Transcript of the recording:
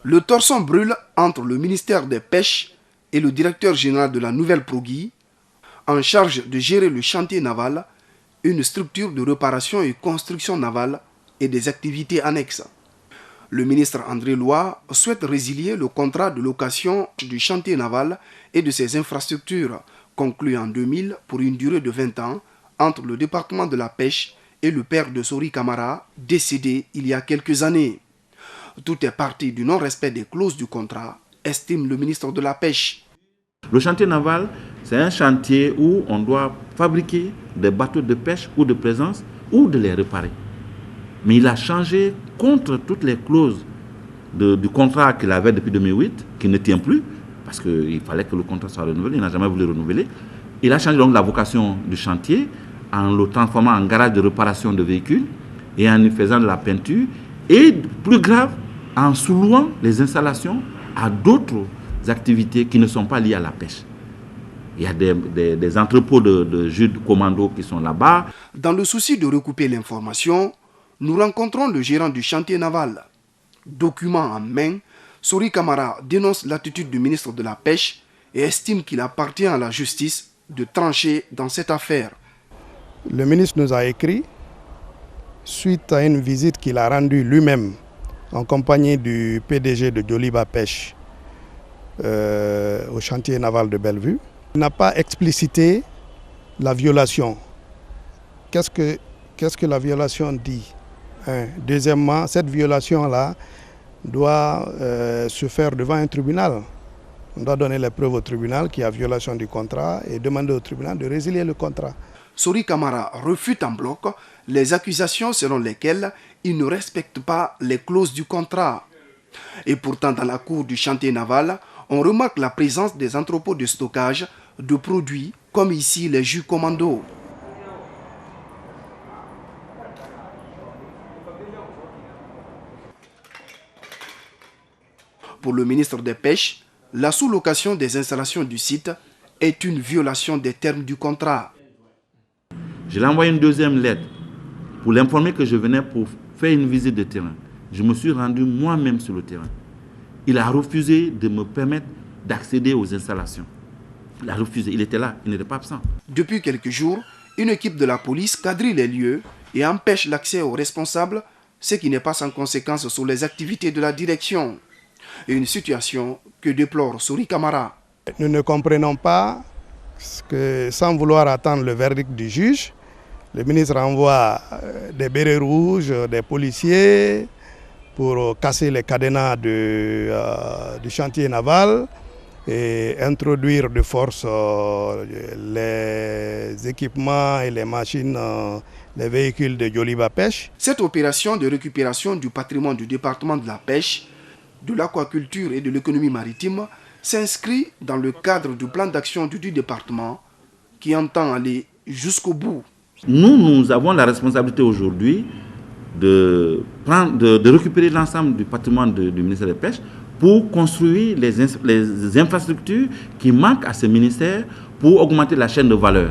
Le torchon brûle entre le ministère des Pêches et le directeur général de la Nouvelle Progui, en charge de gérer le chantier naval, une structure de réparation et construction navale et des activités annexes. Le ministre André Loy souhaite résilier le contrat de location du chantier naval et de ses infrastructures, conclu en 2000 pour une durée de 20 ans, entre le département de la pêche et le père de Sori Camara, décédé il y a quelques années. Tout est parti du non-respect des clauses du contrat, estime le ministre de la Pêche. Le chantier naval, c'est un chantier où on doit fabriquer des bateaux de pêche ou de plaisance ou de les réparer. Mais il a changé contre toutes les clauses du contrat qu'il avait depuis 2008, qui ne tient plus, parce qu'il fallait que le contrat soit renouvelé, il n'a jamais voulu renouveler. Il a changé donc la vocation du chantier en le transformant en garage de réparation de véhicules et en y faisant de la peinture. Et plus grave, en sous-louant les installations à d'autres activités qui ne sont pas liées à la pêche. Il y a des entrepôts de jus de commando qui sont là-bas. Dans le souci de recouper l'information, nous rencontrons le gérant du chantier naval. Document en main, Sori Camara dénonce l'attitude du ministre de la Pêche et estime qu'il appartient à la justice de trancher dans cette affaire. Le ministre nous a écrit, suite à une visite qu'il a rendue lui-même en compagnie du PDG de Joliba Pêche au chantier naval de Bellevue. Il n'a pas explicité la violation. Qu'est-ce que la violation dit? Deuxièmement, cette violation-là doit se faire devant un tribunal. On doit donner les preuves au tribunal qu'il y a violation du contrat et demander au tribunal de résilier le contrat. Sori Camara refute en bloc les accusations selon lesquelles il ne respecte pas les clauses du contrat. Et pourtant, dans la cour du chantier naval, on remarque la présence des entrepôts de stockage de produits comme ici les jus commando. Pour le ministre des Pêches, la sous-location des installations du site est une violation des termes du contrat. Je lui ai envoyé une deuxième lettre pour l'informer que je venais pour faire une visite de terrain. Je me suis rendu moi-même sur le terrain. Il a refusé de me permettre d'accéder aux installations. Il a refusé, il était là, il n'était pas absent. Depuis quelques jours, une équipe de la police quadrille les lieux et empêche l'accès aux responsables, ce qui n'est pas sans conséquence sur les activités de la direction. Une situation que déplore Sori Camara. Nous ne comprenons pas que, sans vouloir attendre le verdict du juge, le ministre envoie des bérets rouges, des policiers pour casser les cadenas du chantier naval et introduire de force les équipements et les machines, les véhicules de Joliba Pêche. Cette opération de récupération du patrimoine du département de la pêche, de l'aquaculture et de l'économie maritime s'inscrit dans le cadre du plan d'action du département qui entend aller jusqu'au bout. Nous avons la responsabilité aujourd'hui de récupérer l'ensemble du patrimoine du ministère des Pêches pour construire les infrastructures qui manquent à ce ministère pour augmenter la chaîne de valeur.